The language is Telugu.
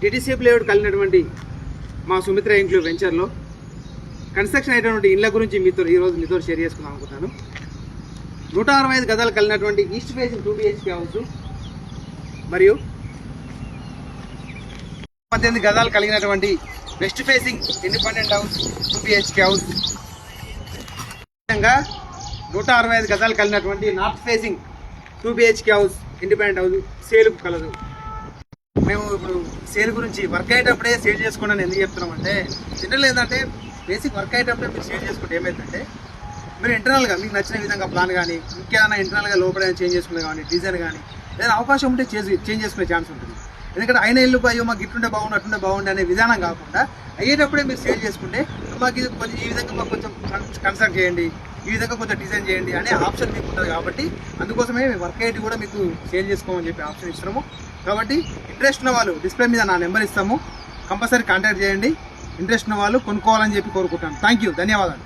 టీటీసీ లేఅవుట్ కలిగినటువంటి మా సుమిత్ర ఇంక్లూడ్ వెంచర్లో కన్స్ట్రక్షన్ అయినటువంటి ఇళ్ల గురించి ఈరోజు మీతో షేర్ చేసుకుందాం అనుకుంటాను. 165 గదాలు కలిగినటువంటి ఈస్ట్ ఫేసింగ్ 2 BHK హౌస్ మరియు 18 గదాలు కలిగినటువంటి west facing independent house 2 BHK house. విధంగా 165 గదాలు కలిగినటువంటి north facing 2 BHK house independent house సేల్కు కలదు. మేము ఇప్పుడు సేల్ గురించి వర్క్ అయ్యేటప్పుడే సేల్ చేసుకోండి అని ఎందుకు చెప్తున్నామంటే, జనరల్ ఏంటంటే బేసిక్ వర్క్ అయ్యేటప్పుడే మీరు సేల్ చేసుకుంటే ఏమైందంటే, మీరు ఇంటర్నల్గా మీకు నచ్చిన విధంగా ప్లాన్ కానీ ఇంకేమైనా ఇంటర్నల్గా లోపల చేంజ్ చేసుకునే కానీ డిజైన్ కానీ ఏదైనా అవకాశం ఉంటే చేంజ్ చేసుకునే ఛాన్స్ ఉంటుంది. ఎందుకంటే అయిన ఇల్లు అయ్యో మాకు ఇట్లుంటే బాగుండు అట్లుంటే బాగుండు అనే విధానం కాకుండా అయ్యేటప్పుడే మీరు సేల్ చేసుకుంటే మాకు ఇది కొంచెం ఈ విధంగా మాకు కొంచెం కన్స్ట్రక్ట్ చేయండి, ఈ విధంగా కొంచెం డిజైన్ చేయండి అనే ఆప్షన్ మీకు ఉంటుంది. కాబట్టి అందుకోసమే వర్క్ అయ్యేటి కూడా మీకు సేల్ చేసుకోమని చెప్పి ఆప్షన్ ఇస్తున్నాము. కాబట్టి ఇంట్రెస్ట్ ఉన్న వాళ్ళు డిస్ప్లే మీద నా నెంబర్ ఇస్తాము, కంపల్సరీ కాంటాక్ట్ చేయండి. ఇంట్రెస్ట్ ఉన్న వాళ్ళు కొనుక్కోవాలని చెప్పి కోరుకుంటాను. థ్యాంక్ యూ, ధన్యవాదాలు.